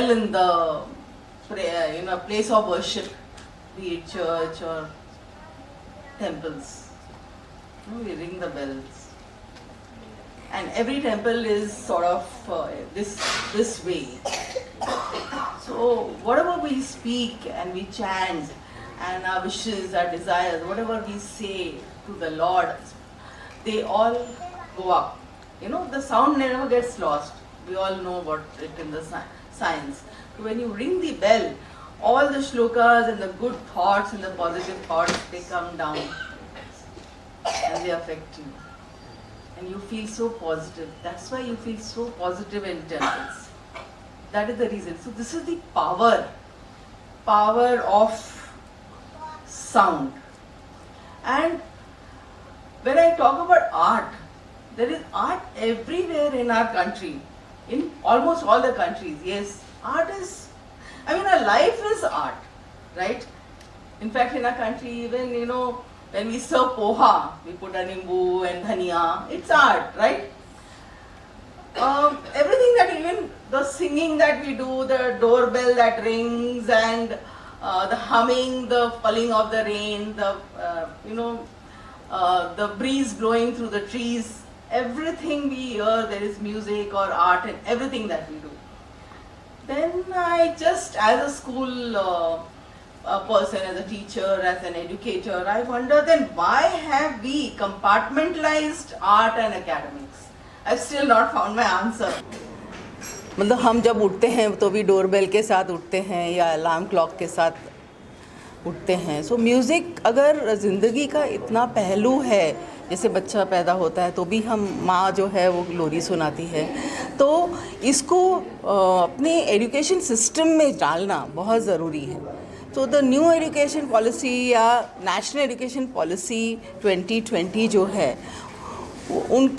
bell in the place of worship, be it church or temples. We ring the bells, and every temple is sort of this way. So whatever we speak and we chant, and our wishes, our desires, whatever we say to the Lord, they all go up. The sound never gets lost. We all know about it in the science. So when you ring the bell, all the shlokas and the good thoughts and the positive thoughts, they come down and they affect you. And you feel so positive. That's why you feel so positive in temples. That is the reason. So this is the power of sound. And when I talk about art, there is art everywhere in our country, in almost all the countries. Yes, art is, our life is art, right? In fact, in our country, even, when we serve poha, we put a nimbu and dhania, it's art, right? Everything that, even the singing that we do, the doorbell that rings, and the humming, the falling of the rain, the breeze blowing through the trees, everything we hear, there is music or art in everything that we do. Then I just, as a school person, as a teacher, as an educator, I wonder then why have we compartmentalized art and academics? I've still not found my answer. मतलब हम जब उठते हैं तो भी doorbell के साथ उठते हैं या अलार्म क्लॉक के साथ उठते हैं. सो म्यूज़िक अगर ज़िंदगी का इतना पहलू है, जैसे बच्चा पैदा होता है तो भी हम माँ जो है वो लोरी सुनाती है, तो इसको अपने एजुकेशन सिस्टम में डालना बहुत ज़रूरी है. तो द न्यू एजुकेशन पॉलिसी या नेशनल एजुकेशन पॉलिसी 2020 जो है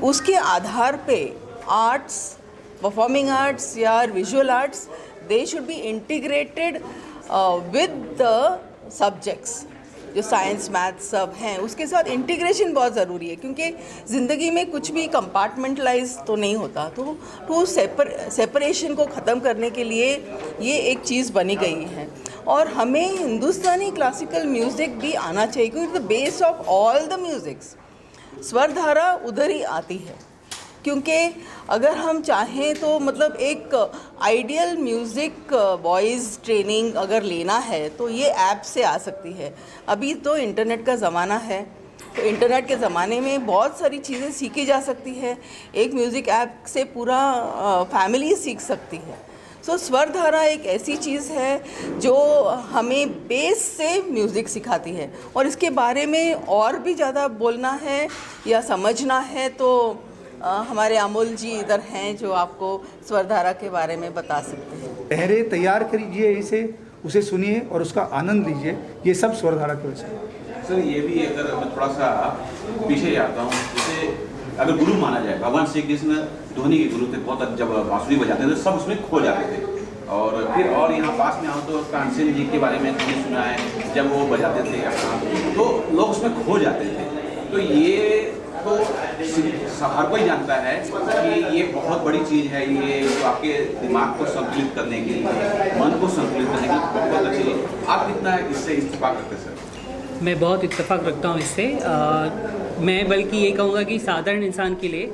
उसके आधार पे आर्ट्स, परफॉर्मिंग आर्ट्स या visual arts, they should be integrated with the subjects जो साइंस मैथ्स सब हैं, उसके साथ इंटीग्रेशन बहुत ज़रूरी है. क्योंकि ज़िंदगी में कुछ भी कंपार्टमेंटलाइज तो नहीं होता, तो सेपरेशन को ख़त्म करने के लिए ये एक चीज़ बनी गई है. और हमें हिंदुस्तानी क्लासिकल म्यूज़िक भी आना चाहिए, क्योंकि the base of all the musics स्वर धारा उधर ही आती है. क्योंकि अगर हम चाहें तो मतलब एक आइडियल म्यूज़िक वॉइस ट्रेनिंग अगर लेना है तो ये ऐप से आ सकती है. अभी तो इंटरनेट का ज़माना है, तो इंटरनेट के ज़माने में बहुत सारी चीज़ें सीखी जा सकती है. एक म्यूज़िक ऐप से पूरा फैमिली सीख सकती है. सो स्वर धारा एक ऐसी चीज़ है जो हमें बेस से म्यूज़िक सिखाती है. और इसके बारे में और भी ज़्यादा बोलना है या समझना है तो हमारे अमोल जी इधर हैं जो आपको स्वरधारा के बारे में बता सकते हैं. पहले तैयार करिए इसे, उसे सुनिए और उसका आनंद लीजिए. ये सब स्वरधारा की वजह से. सर ये भी अगर मैं थोड़ा सा पीछे जाता हूँ, जैसे अगर गुरु माना जाए, भगवान श्री कृष्ण ध्वनि के गुरु थे. बहुत जब बांसुरी बजाते थे सब उसमें खो जाते थे. और फिर और यहाँ पास में आओ तो तानसेन जी के बारे में हमने सुना है, जब वो बजाते थे तो लोग उसमें खो जाते थे. तो ये तो हर कोई जानता है कि ये बहुत बड़ी चीज़ है. ये जो आपके दिमाग को संतुलित करने के लिए, मन को संतुलित करने के लिए बहुत अच्छी है. आप कितना इससे इत्तेफाक रखते हैं सर? मैं बहुत इत्तेफाक रखता हूँ इससे. मैं बल्कि ये कहूँगा कि साधारण इंसान के लिए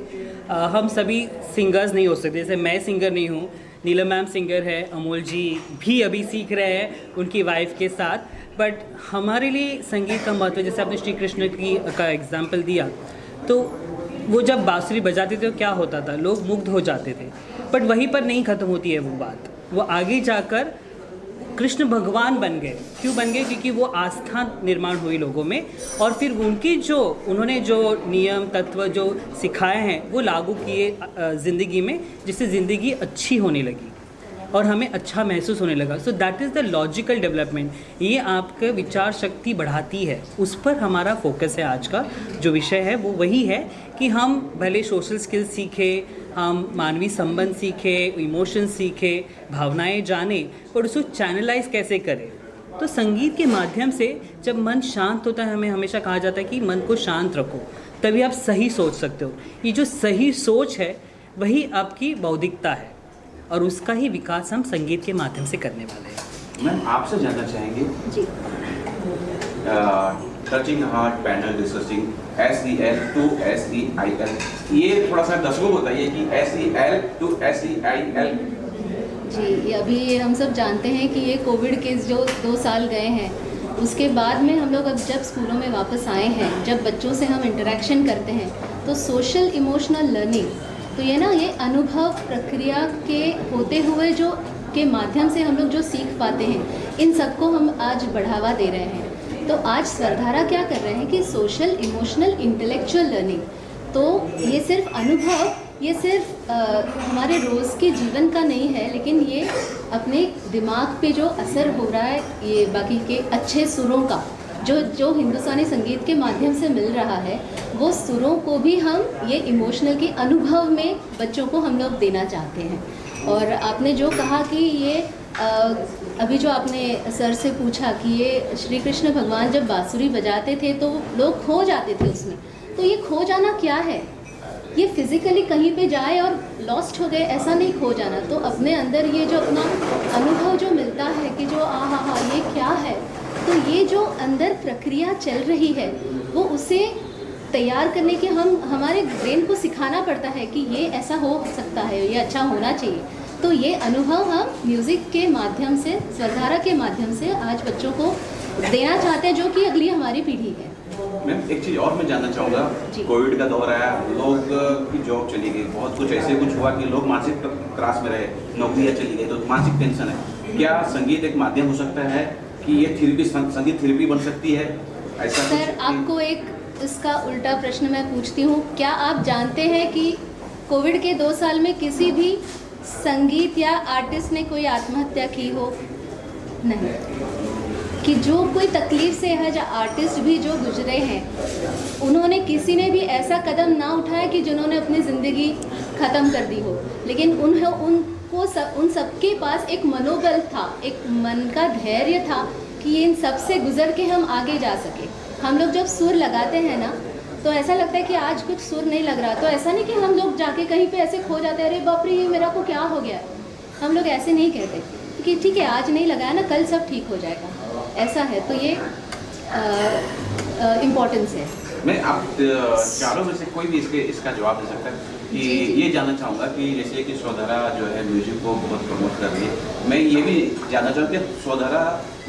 हम सभी सिंगर्स नहीं हो सकते. जैसे मैं सिंगर नहीं हूँ, नीलम मैम सिंगर है, अमोल जी भी अभी सीख रहे हैं उनकी वाइफ के साथ. बट हमारे लिए संगीत का महत्व, जैसे आपने श्री कृष्ण का एग्जाम्पल दिया, तो वो जब बांसुरी बजाते थे तो क्या होता था, लोग मुग्ध हो जाते थे. बट वहीं पर नहीं ख़त्म होती है वो बात. वो आगे जाकर कृष्ण भगवान बन गए. क्यों बन गए? क्योंकि वो आस्था निर्माण हुई लोगों में, और फिर उन्होंने जो नियम तत्व जो सिखाए हैं वो लागू किए ज़िंदगी में, जिससे ज़िंदगी अच्छी होने लगी और हमें अच्छा महसूस होने लगा. So that is the logical development. ये आपके विचार शक्ति बढ़ाती है. उस पर हमारा फोकस है. आज का जो विषय है वो वही है कि हम भले सोशल स्किल्स सीखें, हम मानवीय संबंध सीखें, इमोशंस सीखें, भावनाएं जानें, पर उसको चैनलाइज कैसे करें. तो संगीत के माध्यम से जब मन शांत होता है, हमें हमेशा कहा जाता है कि मन को शांत रखो, तभी आप सही सोच सकते हो. ये जो सही सोच है वही आपकी बौद्धिकता है. और उसका ही विकास हम संगीत के माध्यम से करने वाले हैं। मैम आपसे जानना चाहेंगे जी। Touching heart panel discussing SEL to SEIL, ये थोड़ा सा दर्शकों को बताइए कि SEL to SEIL। जी, ये अभी हम सब जानते हैं कि ये कोविड के जो 2 साल गए हैं, उसके बाद में हम लोग अब जब स्कूलों में वापस आए हैं, जब बच्चों से हम इंटरेक्शन करते हैं, तो सोशल इमोशनल लर्निंग, तो ये अनुभव प्रक्रिया के होते हुए जो के माध्यम से हम लोग जो सीख पाते हैं, इन सबको हम आज बढ़ावा दे रहे हैं। तो आज स्वरधारा क्या कर रहे हैं कि सोशल इमोशनल इंटेलेक्चुअल लर्निंग, तो ये सिर्फ अनुभव, ये सिर्फ हमारे रोज़ के जीवन का नहीं है, लेकिन ये अपने दिमाग पे जो असर हो रहा है, ये बाकी के अच्छे सुरों का जो हिंदुस्तानी संगीत के माध्यम से मिल रहा है, वो सुरों को भी हम ये इमोशनल के अनुभव में बच्चों को हम लोग देना चाहते हैं। और आपने जो कहा कि ये अभी जो आपने सर से पूछा कि ये श्री कृष्ण भगवान जब बांसुरी बजाते थे तो लोग खो जाते थे उसमें, तो ये खो जाना क्या है? ये फिज़िकली कहीं पे जाए और लॉस्ट हो गए, ऐसा नहीं खो जाना। तो अपने अंदर ये जो अपना अनुभव जो मिलता है कि जो हा ये क्या है, तो ये जो अंदर प्रक्रिया चल रही है, वो उसे तैयार करने के हमारे ब्रेन को सिखाना पड़ता है कि ये ऐसा हो सकता है, ये अच्छा होना चाहिए। तो ये अनुभव हम म्यूज़िक के माध्यम से, स्वरधारा के माध्यम से आज बच्चों को देना चाहते हैं, जो कि अगली हमारी पीढ़ी है। मैम एक चीज़ और मैं जानना चाहूँगा, कोविड का दौर आया, लोग की जॉब चली गई, बहुत कुछ ऐसे कुछ हुआ कि लोग मानसिक त्रास में रहे, नौकरियाँ चली गई, तो मानसिक टेंशन है। क्या संगीत एक माध्यम हो सकता है कि ये थेरेपी, संगीत थेरेपी बन सकती है? ऐसा सर, आपको एक इसका उल्टा प्रश्न मैं पूछती हूँ, क्या आप जानते हैं कि कोविड के 2 साल में किसी भी संगीत या आर्टिस्ट ने कोई आत्महत्या की हो? नहीं। कि जो कोई तकलीफ से है, जो आर्टिस्ट भी जो गुजरे हैं, उन्होंने किसी ने भी ऐसा कदम ना उठाया कि जिन्होंने अपनी ज़िंदगी ख़त्म कर दी हो, लेकिन उन सबके पास एक मनोबल था, एक मन का धैर्य था कि इन सब से गुजर के हम आगे जा सके। हम लोग जब सुर लगाते हैं ना, तो ऐसा लगता है कि आज कुछ सुर नहीं लग रहा, तो ऐसा नहीं कि हम लोग जाके कहीं पे ऐसे खो जाते हैं, अरे बाप रे ये मेरा को क्या हो गया। हम लोग ऐसे नहीं कहते कि ठीक है आज नहीं लगाया ना, कल सब ठीक हो जाएगा, ऐसा है। तो ये इम्पोर्टेंस है। मैं आप चारों में से कोई भी इसका जवाब दे सकता है कि ये जानना चाहूँगा कि जैसे कि स्वरधारा जो है म्यूजिक को बहुत प्रमोट कर रही है, मैं ये भी जानना चाहूँगा कि स्वरधारा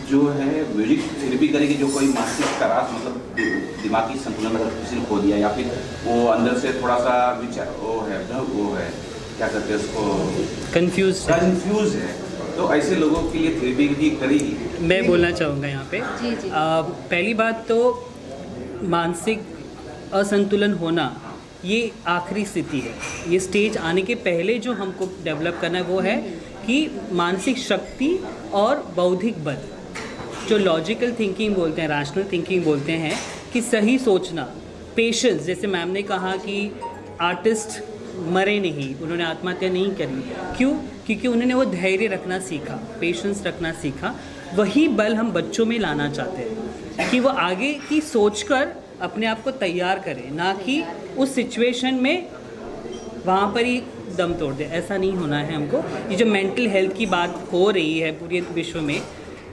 जो है म्यूजिक थेरेपी करेगी, जो कोई मानसिक त्रास, मतलब दिमागी संतुलन अगर किसी ने खो दिया, या फिर वो अंदर से थोड़ा सा विचार वो है क्या कहते हैं उसको, कंफ्यूज है, तो ऐसे लोगों के लिए थेरेपी भी करेगी? मैं बोलना चाहूँगा यहाँ पे। जी जी। पहली बात तो मानसिक असंतुलन होना ये आखिरी स्थिति है। ये स्टेज आने के पहले जो हमको डेवलप करना है वो है कि मानसिक शक्ति और बौद्धिक बल, जो लॉजिकल थिंकिंग बोलते हैं, रैशनल थिंकिंग बोलते हैं, कि सही सोचना, पेशेंस। जैसे मैम ने कहा कि आर्टिस्ट मरे नहीं, उन्होंने आत्महत्या नहीं करी, क्यों? क्योंकि उन्होंने वो धैर्य रखना सीखा, पेशेंस रखना सीखा। वही बल हम बच्चों में लाना चाहते हैं कि वो आगे की सोचकर अपने आप को तैयार करें, ना कि उस सिचुएशन में वहाँ पर ही दम तोड़ दे। ऐसा नहीं होना है हमको। ये जो मेंटल हेल्थ की बात हो रही है पूरे विश्व में,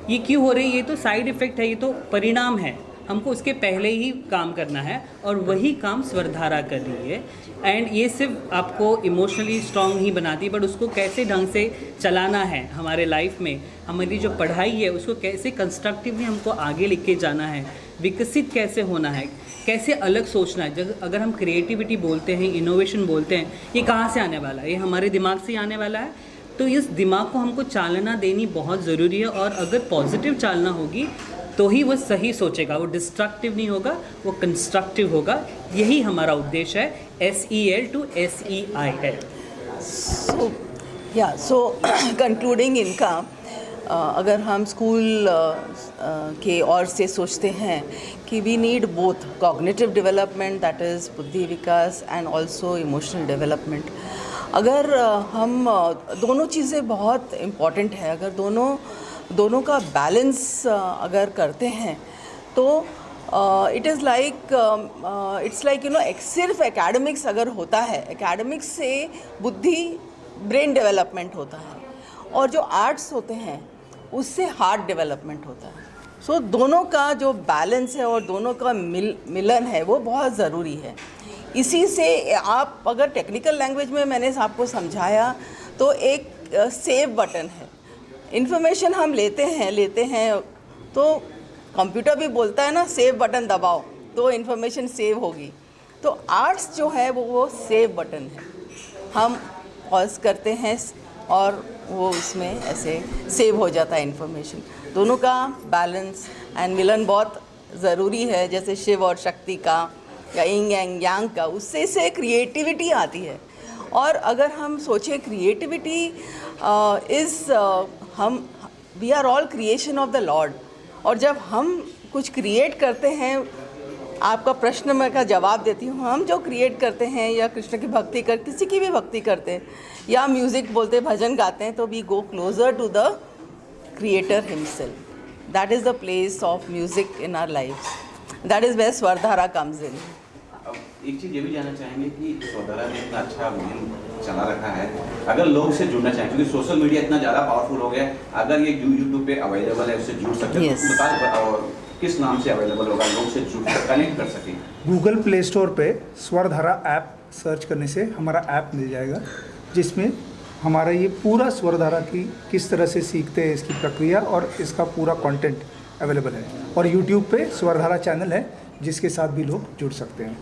ये क्यों हो रही है? ये तो साइड इफ़ेक्ट है, ये तो परिणाम है। हमको उसके पहले ही काम करना है, और वही काम स्वरधारा कर रही है। एंड ये सिर्फ आपको इमोशनली स्ट्रांग ही बनाती है, बट उसको कैसे ढंग से चलाना है हमारे लाइफ में, हमारी जो पढ़ाई है उसको कैसे कंस्ट्रक्टिवली हमको आगे लेके जाना है, विकसित कैसे होना है, कैसे अलग सोचना है। जब अगर हम क्रिएटिविटी बोलते हैं, इनोवेशन बोलते हैं, ये कहाँ से आने वाला है? ये हमारे दिमाग से आने वाला है। तो इस दिमाग को हमको चालना देनी बहुत ज़रूरी है, और अगर पॉजिटिव चालना होगी तो ही वो सही सोचेगा, वो डिस्ट्रक्टिव नहीं होगा, वो कंस्ट्रक्टिव होगा। यही हमारा उद्देश्य है, SEL to SEIL। So concluding इनका, अगर हम स्कूल के और से सोचते हैं कि we need both cognitive development, that is बुद्धि विकास, एंड ऑल्सो इमोशनल डेवलपमेंट। अगर हम दोनों चीज़ें बहुत इम्पॉर्टेंट है, अगर दोनों का बैलेंस अगर करते हैं तो इट्स लाइक यू नो, सिर्फ एकेडमिक्स अगर होता है, एकेडमिक्स से बुद्धि ब्रेन डेवलपमेंट होता है, और जो आर्ट्स होते हैं उससे हार्ट डेवलपमेंट होता है। सो दोनों का जो बैलेंस है और दोनों का मिलन है वो बहुत ज़रूरी है। इसी से आप अगर टेक्निकल लैंग्वेज में मैंने आपको समझाया तो एक सेव बटन है। इन्फॉर्मेशन हम लेते हैं तो कंप्यूटर भी बोलता है ना, सेव बटन दबाओ तो इन्फॉर्मेशन सेव होगी। तो आर्ट्स जो है वो सेव बटन है। हम पॉज करते हैं और वो उसमें ऐसे सेव हो जाता है इन्फॉर्मेशन। दोनों का बैलेंस एंड मिलन बहुत ज़रूरी है, जैसे शिव और शक्ति का या यिंग एंड यांग का, उससे से क्रिएटिविटी आती है। और अगर हम सोचें क्रिएटिविटी हम we are all creation of the lord, और जब हम कुछ क्रिएट करते हैं, आपका प्रश्न मैं का जवाब देती हूँ, हम जो क्रिएट करते हैं या कृष्ण की भक्ति किसी की भी भक्ति करते हैं या म्यूज़िक बोलते भजन गाते हैं, तो we go closer to the creator himself. That is the place of music in our life. That is where Swardhara comes in. अब एक चीज़ ये भी जानना चाहेंगे कि स्वरधारा ने इतना अच्छा मुहिम चला रखा है, अगर लोग उससे जुड़ना चाहें, क्योंकि सोशल मीडिया इतना ज़्यादा पावरफुल हो गया है, अगर ये यूट्यूब पे अवेलेबल है, उससे जुड़ सकते हैं, Yes. तो बता किस नाम से अवेलेबल होगा, लोग से जुड़ कनेक्ट कर सकें? गूगल प्ले स्टोर पे स्वरधारा ऐप सर्च करने से हमारा ऐप मिल जाएगा, जिसमें हमारा ये पूरा स्वरधारा की किस तरह से सीखते हैं इसकी प्रक्रिया और इसका पूरा कंटेंट अवेलेबल है। और यूट्यूब पे स्वरधारा चैनल है जिसके साथ भी लोग जुड़ सकते हैं।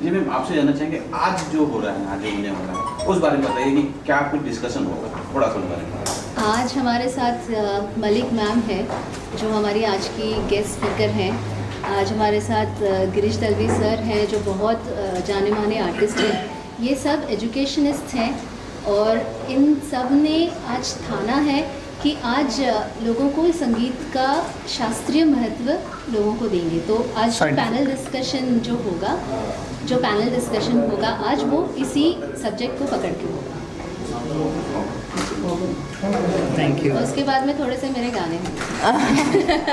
जी मैम, आपसे जानना चाहेंगे आज जो हो रहा है, आज जो होने वाला है, उस बारे में बताइए कि क्या कुछ डिस्कशन होगा, थोड़ा सा उस बारे में। आज हमारे साथ मलिक मैम है जो हमारी आज की गेस्ट स्पीकर हैं। आज हमारे साथ गिरीश दलवी सर हैं जो बहुत जाने माने आर्टिस्ट हैं। ये सब एजुकेशनिस्ट हैं और इन सब ने आज ठाना है कि आज लोगों को संगीत का शास्त्रीय महत्व लोगों को देंगे। तो आज जो पैनल डिस्कशन होगा आज वो इसी सब्जेक्ट को पकड़ के होगा। Thank you. और उसके बाद में थोड़े से मेरे गाने हैं।